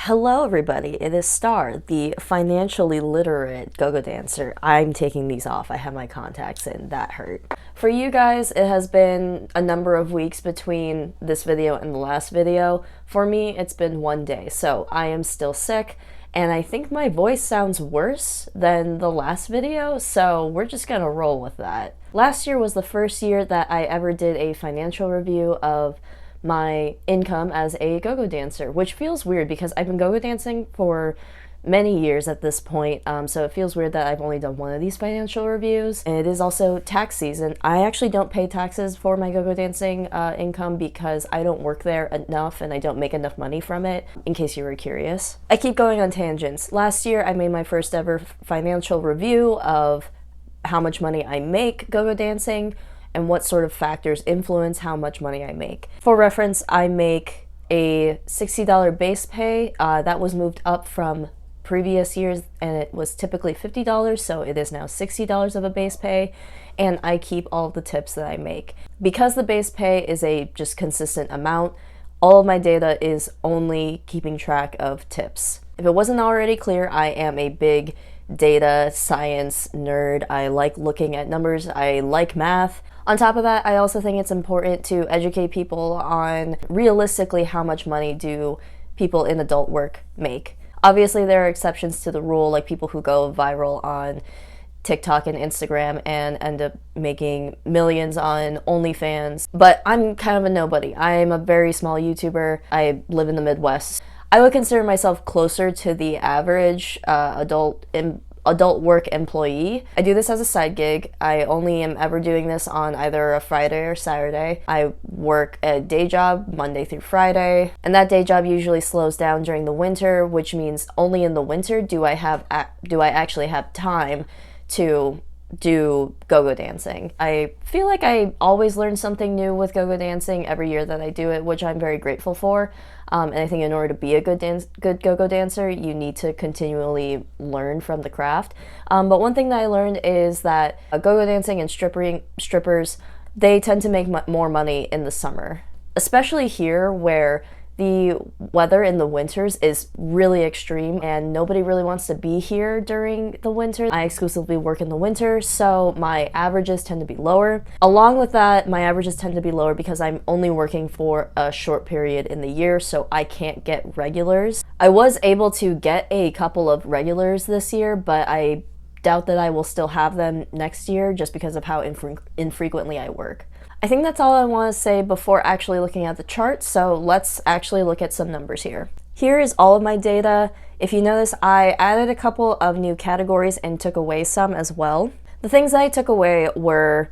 Hello everybody, it is Star, the financially literate go-go dancer. I'm taking these off, I have my contacts in, that hurt. For you guys, it has been a number of weeks between this video and the last video. For me, it's been one day, so I am still sick, and I think my voice sounds worse than the last video, so we're just gonna roll with that. Last year was the first year that I ever did a financial review of my income as a go-go dancer, which feels weird because I've been go-go dancing for many years at this point, so it feels weird that I've only done one of these financial reviews. And it is also tax season. I actually don't pay taxes for my go-go dancing income because I don't work there enough and I don't make enough money from it, in case you were curious. I keep going on tangents. Last year I made my first ever financial review of how much money I make go-go dancing and what sort of factors influence how much money I make. For reference, I make a $60 base pay. That was moved up from previous years, and it was typically $50, so it is now $60 of a base pay, and I keep all of the tips that I make. Because the base pay is a just consistent amount, all of my data is only keeping track of tips. If it wasn't already clear, I am a big data science nerd. I like looking at numbers, I like math. On top of that, I also think it's important to educate people on realistically how much money do people in adult work make. Obviously, there are exceptions to the rule, like people who go viral on TikTok and Instagram and end up making millions on OnlyFans. But I'm kind of a nobody. I'm a very small YouTuber. I live in the Midwest. I would consider myself closer to the average adult work employee. I do this as a side gig. I only am ever doing this on either a Friday or Saturday. I work a day job Monday through Friday, and that day job usually slows down during the winter, which means only in the winter do I actually have time to do go-go dancing. I feel like I always learn something new with go-go dancing every year that I do it, which I'm very grateful for. And I think in order to be a good go-go dancer, you need to continually learn from the craft. But one thing that I learned is that go-go dancing and strippers, they tend to make more money in the summer. Especially here where the weather in the winters is really extreme and nobody really wants to be here during the winter. I exclusively work in the winter, so my averages tend to be lower. Along with that, my averages tend to be lower because I'm only working for a short period in the year, so I can't get regulars. I was able to get a couple of regulars this year, but I doubt that I will still have them next year just because of how infrequently I work. I think that's all I want to say before actually looking at the chart, so let's actually look at some numbers here. Here is all of my data. If you notice, I added a couple of new categories and took away some as well. The things that I took away were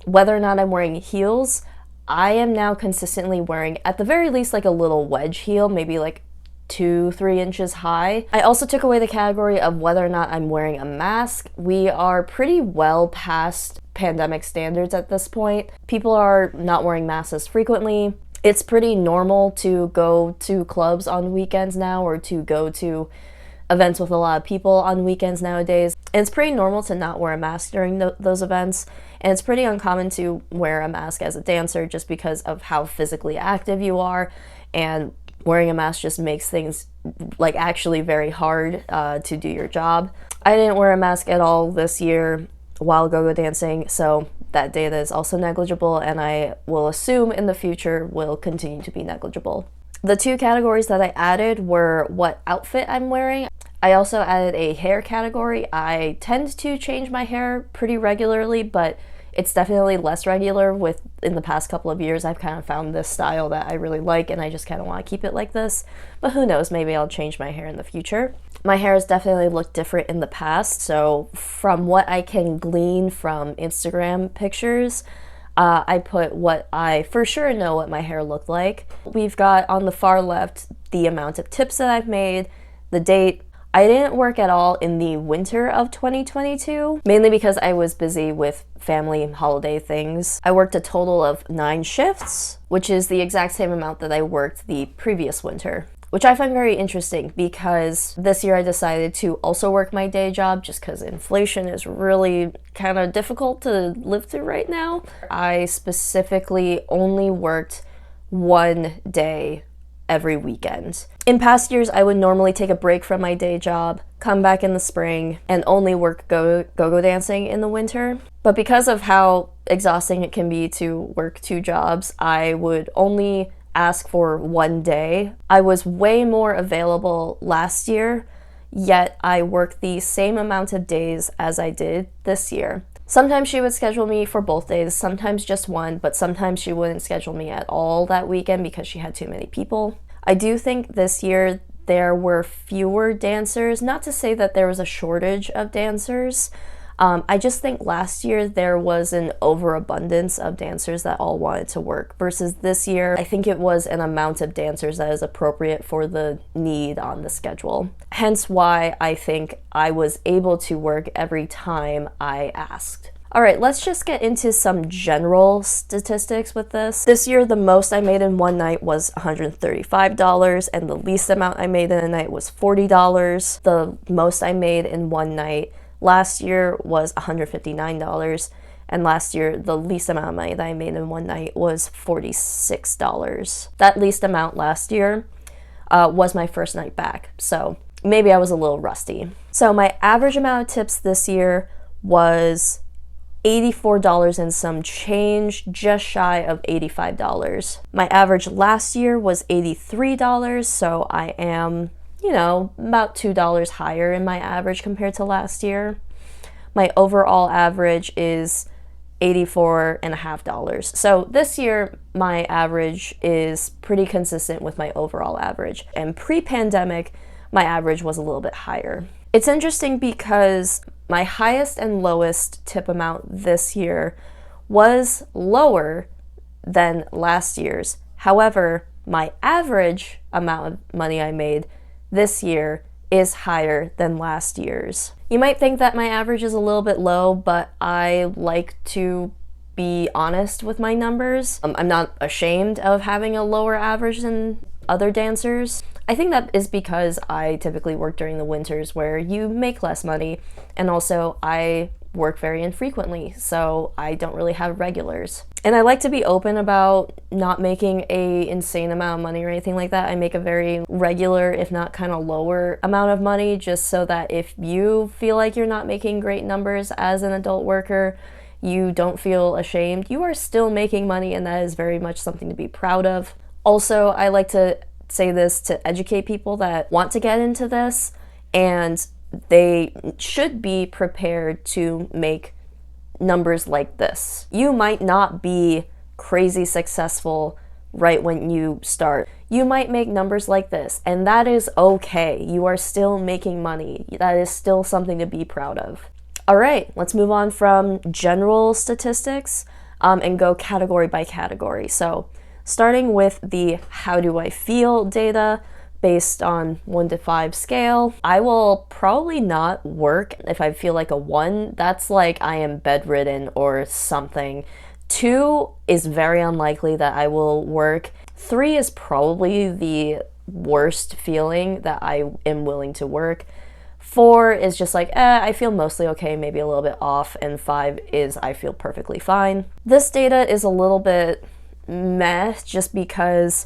whether or not I'm wearing heels. I am now consistently wearing, at the very least, like a little wedge heel, maybe like 2-3 inches high. I also took away the category of whether or not I'm wearing a mask. We are pretty well past pandemic standards at this point. People are not wearing masks as frequently. It's pretty normal to go to clubs on weekends now or to go to events with a lot of people on weekends nowadays. And it's pretty normal to not wear a mask during those events. And it's pretty uncommon to wear a mask as a dancer just because of how physically active you are, and wearing a mask just makes things like actually very hard to do your job. I didn't wear a mask at all this year while go-go dancing, so that data is also negligible, and I will assume in the future will continue to be negligible. The two categories that I added were what outfit I'm wearing. I also added a hair category. I tend to change my hair pretty regularly, but it's definitely less regular. In the past couple of years, I've kind of found this style that I really like, and I just kind of want to keep it like this. But who knows, maybe I'll change my hair in the future. My hair has definitely looked different in the past, so from what I can glean from Instagram pictures, I put what I for sure know what my hair looked like. We've got on the far left the amount of tips that I've made, the date. I didn't work at all in the winter of 2022, mainly because I was busy with family and holiday things. I worked a total of 9 shifts, which is the exact same amount that I worked the previous winter, which I find very interesting because this year I decided to also work my day job just because inflation is really kind of difficult to live through right now. I specifically only worked one day every weekend. In past years, I would normally take a break from my day job, come back in the spring, and only work go-go dancing in the winter. But because of how exhausting it can be to work 2 jobs, I would only ask for 1 day. I was way more available last year, yet I worked the same amount of days as I did this year. Sometimes she would schedule me for both days, sometimes just one, but sometimes she wouldn't schedule me at all that weekend because she had too many people. I do think this year there were fewer dancers, not to say that there was a shortage of dancers. I just think last year there was an overabundance of dancers that all wanted to work, versus this year I think it was an amount of dancers that is appropriate for the need on the schedule. Hence why I think I was able to work every time I asked. Alright, let's just get into some general statistics with this. This year, the most I made in one night was $135, and the least amount I made in a night was $40. The most I made in one night last year was $159, and last year the least amount of money that I made in one night was $46. That least amount last year was my first night back, so maybe I was a little rusty. So my average amount of tips this year was $84 and some change, just shy of $85. My average last year was $83, so I am, you know, about $2 higher in my average compared to last year. My overall average is $84.50. So this year, my average is pretty consistent with my overall average. And pre-pandemic, my average was a little bit higher. It's interesting because my highest and lowest tip amount this year was lower than last year's. However, my average amount of money I made this year is higher than last year's. You might think that my average is a little bit low, but I like to be honest with my numbers. I'm not ashamed of having a lower average than other dancers. I think that is because I typically work during the winters where you make less money, and also I work very infrequently, so I don't really have regulars. And I like to be open about not making a insane amount of money or anything like that. I make a very regular, if not kind of lower amount of money, just so that if you feel like you're not making great numbers as an adult worker, you don't feel ashamed. You are still making money, and that is very much something to be proud of. Also, I like to say this to educate people that want to get into this, and they should be prepared to make numbers like this. You might not be crazy successful right when you start. You might make numbers like this, and that is okay. You are still making money. That is still something to be proud of. All right, let's move on from general statistics and go category by category. So starting with the how do I feel data based on 1 to 5 scale, I will probably not work if I feel like a 1. That's like I am bedridden or something. 2 is very unlikely that I will work. 3 is probably the worst feeling that I am willing to work. 4 is just like, I feel mostly okay, maybe a little bit off. And 5 is I feel perfectly fine. This data is a little bit meh just because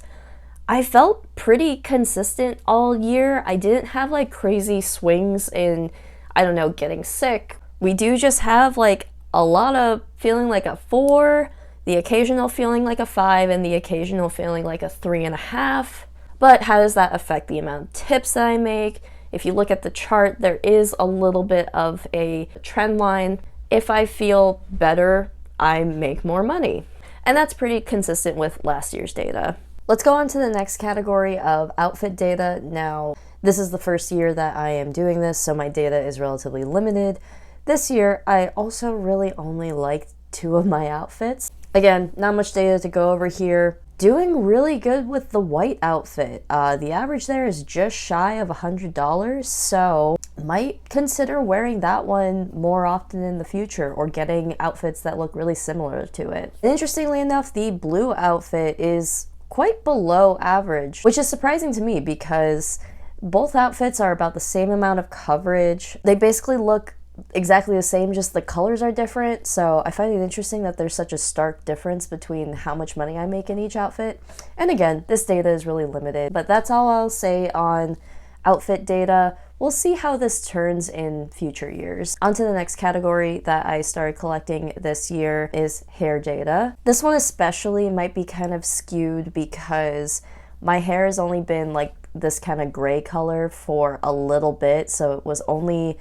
I felt pretty consistent all year. I didn't have like crazy swings in, I don't know, getting sick. We do just have like a lot of feeling like a 4, the occasional feeling like a 5, and the occasional feeling like a 3.5. But how does that affect the amount of tips that I make? If you look at the chart, there is a little bit of a trend line. If I feel better, I make more money. And that's pretty consistent with last year's data. Let's go on to the next category of outfit data. Now, this is the first year that I am doing this, so my data is relatively limited. This year, I also really only liked 2 of my outfits. Again, not much data to go over here. Doing really good with the white outfit. The average there is just shy of $100, so might consider wearing that one more often in the future, or getting outfits that look really similar to it. And interestingly enough, the blue outfit is quite below average, which is surprising to me because both outfits are about the same amount of coverage. They basically look exactly the same, just the colors are different. So I find it interesting that there's such a stark difference between how much money I make in each outfit. And again, this data is really limited, but that's all I'll say on outfit data. We'll see how this turns in future years. On to the next category that I started collecting this year is hair data. This one especially might be kind of skewed because my hair has only been like this kind of gray color for a little bit, so it was only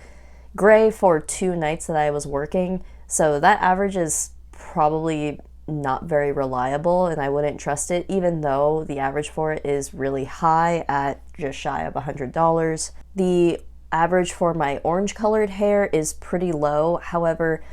gray for 2 nights that I was working. So that average is probably not very reliable and I wouldn't trust it, even though the average for it is really high at just shy of $100. The average for my orange colored hair is pretty low. However,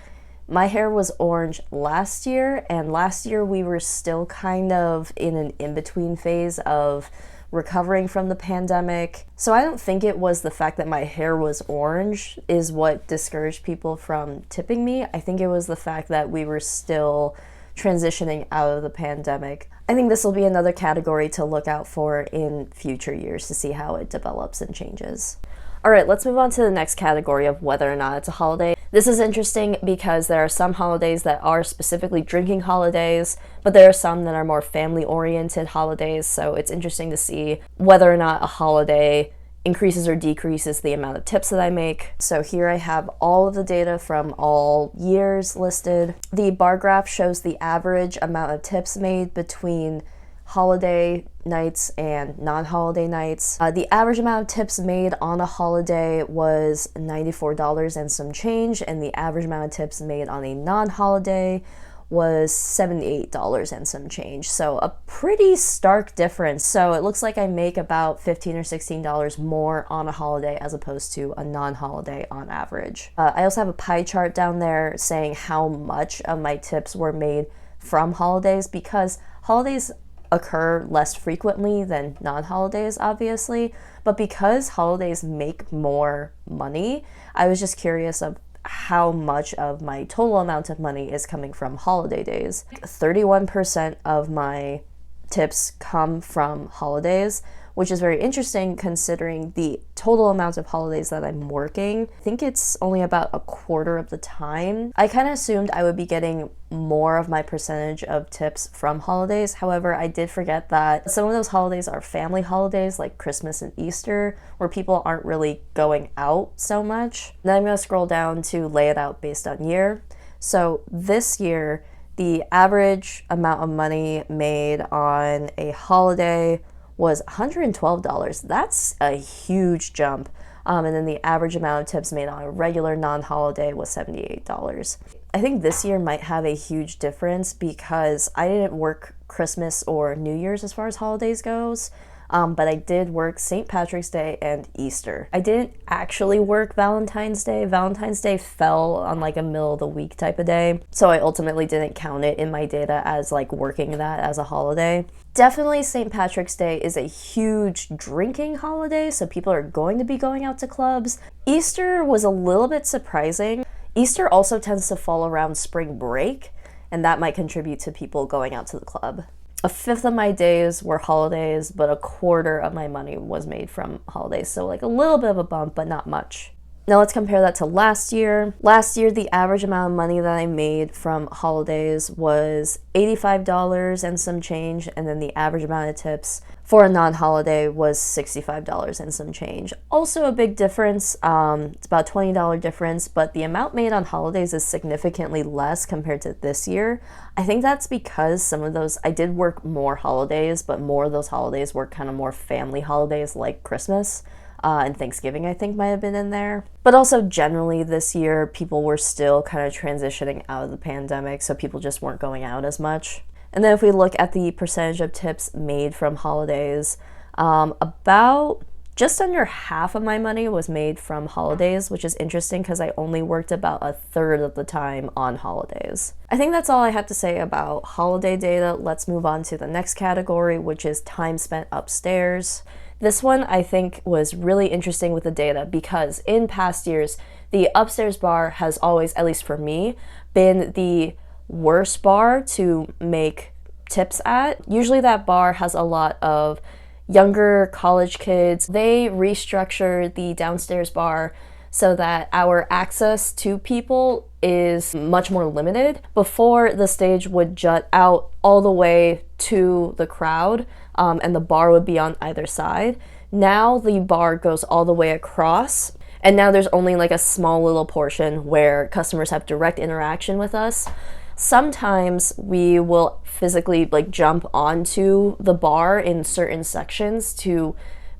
my hair was orange last year, and last year we were still kind of in an in-between phase of recovering from the pandemic. So I don't think it was the fact that my hair was orange is what discouraged people from tipping me. I think it was the fact that we were still transitioning out of the pandemic. I think this will be another category to look out for in future years to see how it develops and changes. All right, let's move on to the next category of whether or not it's a holiday. This is interesting because there are some holidays that are specifically drinking holidays, but there are some that are more family-oriented holidays, so it's interesting to see whether or not a holiday increases or decreases the amount of tips that I make. So here I have all of the data from all years listed. The bar graph shows the average amount of tips made between holiday nights and non-holiday nights. The average amount of tips made on a holiday was $94 and some change, and the average amount of tips made on a non-holiday was $78 and some change. So a pretty stark difference. So it looks like I make about $15 or $16 more on a holiday as opposed to a non-holiday on average. I also have a pie chart down there saying how much of my tips were made from holidays, because holidays occur less frequently than non-holidays, obviously, but because holidays make more money, I was just curious of how much of my total amount of money is coming from holiday days. 31% of my tips come from holidays, which is very interesting considering the total amount of holidays that I'm working. I think it's only about a quarter of the time. I kind of assumed I would be getting more of my percentage of tips from holidays. However, I did forget that some of those holidays are family holidays like Christmas and Easter, where people aren't really going out so much. Then I'm going to scroll down to lay it out based on year. So this year, the average amount of money made on a holiday was $112. That's a huge jump. And then the average amount of tips made on a regular non-holiday was $78. I think this year might have a huge difference because I didn't work Christmas or New Year's as far as holidays goes. But I did work St. Patrick's Day and Easter. I didn't actually work Valentine's Day. Valentine's Day fell on like a middle of the week type of day, so I ultimately didn't count it in my data as like working that as a holiday. Definitely St. Patrick's Day is a huge drinking holiday, so people are going to be going out to clubs. Easter was a little bit surprising. Easter also tends to fall around spring break, and that might contribute to people going out to the club. A fifth of my days were holidays, but a quarter of my money was made from holidays. So like a little bit of a bump, but not much. Now let's compare that to last year. Last year, the average amount of money that I made from holidays was $85 and some change, and then the average amount of tips for a non-holiday was $65 and some change. Also a big difference, it's about a $20 difference, but the amount made on holidays is significantly less compared to this year. I think that's because some of those, I did work more holidays, but more of those holidays were kind of more family holidays like Christmas. And Thanksgiving, I think, might have been in there. But also generally this year, people were still kind of transitioning out of the pandemic, so people just weren't going out as much. And then if we look at the percentage of tips made from holidays, about just under half of my money was made from holidays, which is interesting because I only worked about a third of the time on holidays. I think that's all I have to say about holiday data. Let's move on to the next category, which is time spent upstairs. This one I think was really interesting with the data because in past years, the upstairs bar has always, at least for me, been the worst bar to make tips at. Usually that bar has a lot of younger college kids. They restructured the downstairs bar so that our access to people is much more limited. Before, the stage would jut out all the way to the crowd, and the bar would be on either side. Now the bar goes all the way across, and now there's only like a small little portion where customers have direct interaction with us. Sometimes we will physically like jump onto the bar in certain sections to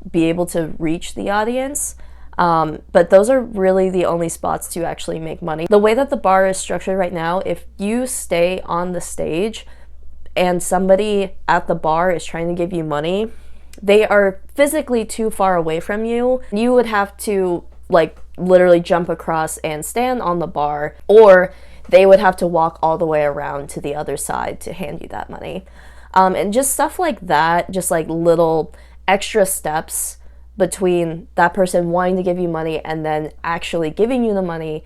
be able to reach the audience. But those are really the only spots to actually make money. The way that the bar is structured right now, if you stay on the stage and somebody at the bar is trying to give you money, they are physically too far away from you. You would have to like literally jump across and stand on the bar, or they would have to walk all the way around to the other side to hand you that money. And just stuff like that, just like little extra steps between that person wanting to give you money and then actually giving you the money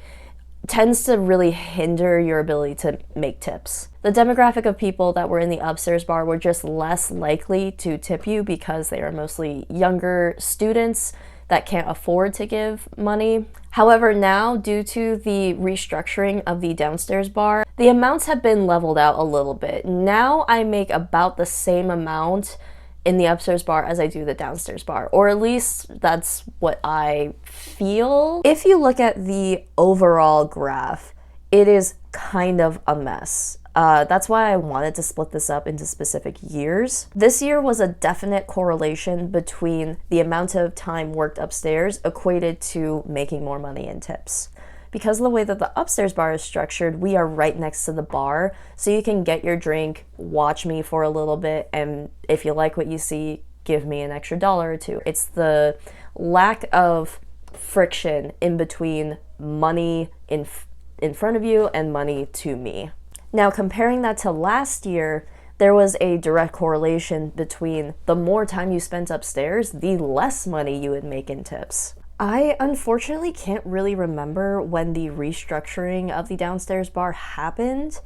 tends to really hinder your ability to make tips. The demographic of people that were in the upstairs bar were just less likely to tip you because they are mostly younger students that can't afford to give money. However, now, due to the restructuring of the downstairs bar, the amounts have been leveled out a little bit. Now I make about the same amount in the upstairs bar as I do the downstairs bar, or at least that's what I feel. If you look at the overall graph, it is kind of a mess. That's why I wanted to split this up into specific years. This year was a definite correlation between the amount of time worked upstairs equated to making more money in tips. Because of the way that the upstairs bar is structured, we are right next to the bar, so you can get your drink, watch me for a little bit, and if you like what you see, give me an extra $1 or $2. It's the lack of friction in between money in front of you and money to me. Now, comparing that to last year, there was a direct correlation between the more time you spent upstairs, the less money you would make in tips. I unfortunately can't really remember when the restructuring of the downstairs bar happened,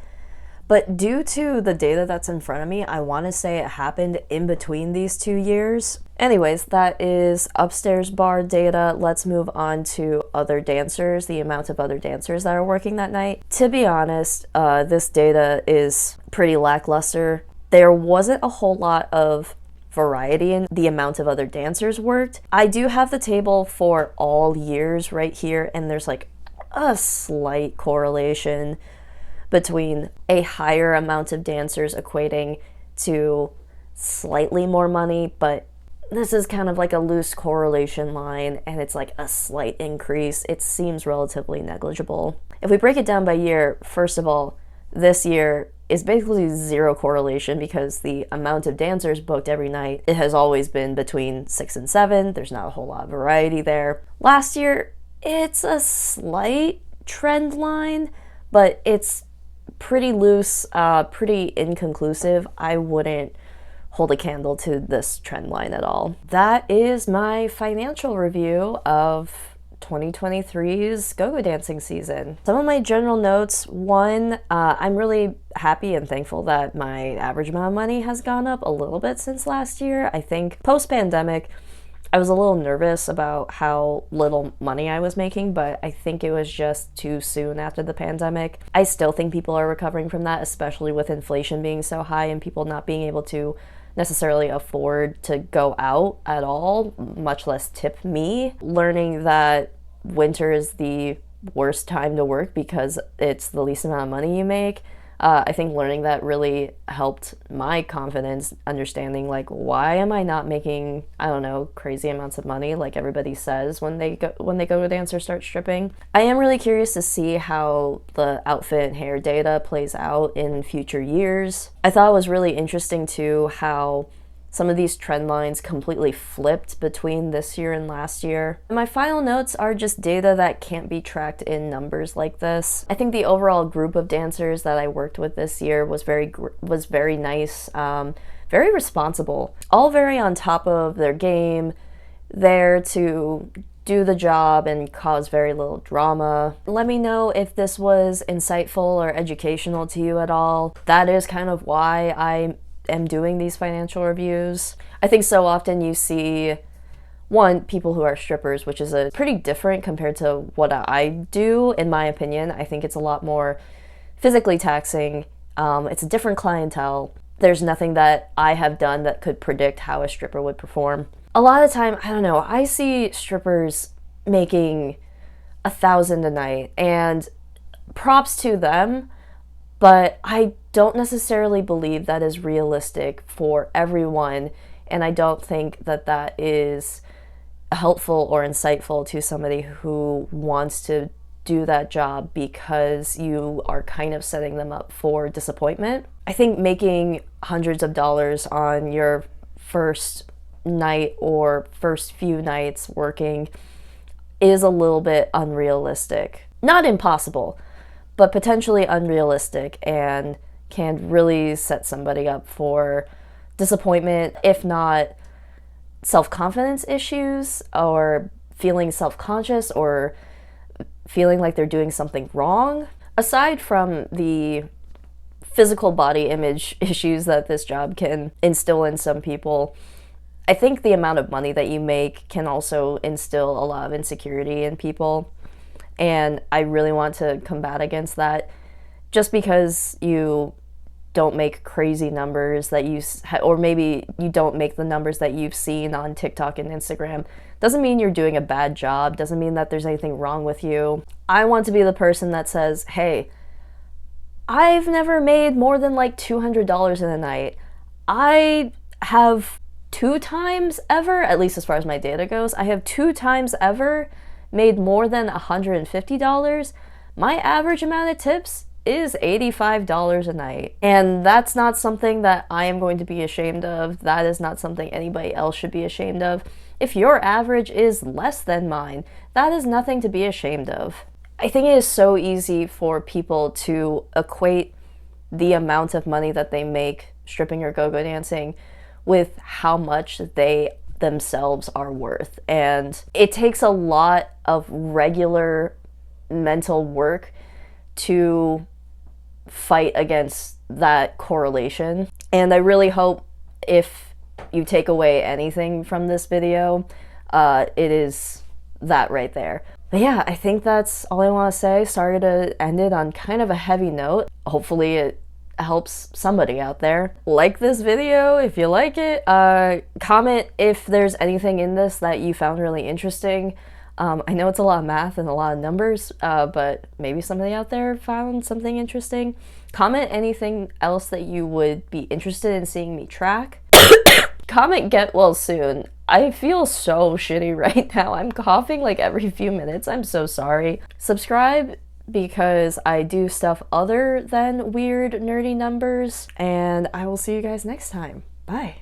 but due to the data that's in front of me, I want to say it happened in between these 2 years. Anyways, that is upstairs bar data. Let's move on to other dancers, the amount of other dancers that are working that night. To be honest, this data is pretty lackluster. There wasn't a whole lot of variety in the amount of other dancers worked. I do have the table for all years right here, and there's like a slight correlation between a higher amount of dancers equating to slightly more money, but this is kind of like a loose correlation line, and it's like a slight increase. It seems relatively negligible. If we break it down by year, first of all, this year is basically zero correlation because the amount of dancers booked every night, it has always been between 6 and 7. There's not a whole lot of variety there. Last year, it's a slight trend line, but it's pretty loose, pretty inconclusive. I wouldn't hold a candle to this trend line at all. That is my financial review of 2023's go-go dancing season. Some of my general notes: one, I'm really happy and thankful that my average amount of money has gone up a little bit since last year. I think post-pandemic, I was a little nervous about how little money I was making, but I think it was just too soon after the pandemic. I still think people are recovering from that, especially with inflation being so high and people not being able to necessarily afford to go out at all, much less tip me. Learning that winter is the worst time to work because it's the least amount of money you make. I think learning that really helped my confidence, understanding like, why am I not making, I don't know, crazy amounts of money like everybody says when they go to dance or start stripping. I am really curious to see how the outfit and hair data plays out in future years. I thought it was really interesting too how some of these trend lines completely flipped between this year and last year. My final notes are just data that can't be tracked in numbers like this. I think the overall group of dancers that I worked with this year was very nice, very responsible, all very on top of their game, there to do the job and cause very little drama. Let me know if this was insightful or educational to you at all. That is kind of why I am doing these financial reviews. I think so often you see one, people who are strippers, which is a pretty different compared to what I do, in my opinion. I think it's a lot more physically taxing. It's a different clientele. There's nothing that I have done that could predict how a stripper would perform. A lot of the time, I don't know, I see strippers making $1,000 a night, and props to them, but I don't necessarily believe that is realistic for everyone, and I don't think that that is helpful or insightful to somebody who wants to do that job, because you are kind of setting them up for disappointment. I think making hundreds of dollars on your first night or first few nights working is a little bit unrealistic. Not impossible, but potentially unrealistic, and can really set somebody up for disappointment, if not self-confidence issues, or feeling self-conscious, or feeling like they're doing something wrong. Aside from the physical body image issues that this job can instill in some people, I think the amount of money that you make can also instill a lot of insecurity in people. And I really want to combat against that. Just because you don't make crazy numbers that or maybe you don't make the numbers that you've seen on TikTok and Instagram, doesn't mean you're doing a bad job, doesn't mean that there's anything wrong with you. I want to be the person that says, hey, I've never made more than like $200 in a night. I have 2 times ever, at least as far as my data goes, I have 2 times ever made more than $150. My average amount of tips is $85 a night. And that's not something that I am going to be ashamed of. That is not something anybody else should be ashamed of. If your average is less than mine, that is nothing to be ashamed of. I think it is so easy for people to equate the amount of money that they make stripping or go-go dancing with how much they themselves are worth. And it takes a lot of regular mental work to fight against that correlation. And I really hope, if you take away anything from this video, it is that right there. But yeah, I think that's all I want to say. Sorry to end it on kind of a heavy note. Hopefully it helps somebody out there. Like this video if you like it. Comment if there's anything in this that you found really interesting. I know it's a lot of math and a lot of numbers, but maybe somebody out there found something interesting. Comment anything else that you would be interested in seeing me track. Comment get well soon. I feel so shitty right now. I'm coughing like every few minutes. I'm so sorry. Subscribe, because I do stuff other than weird, nerdy numbers, and I will see you guys next time. Bye.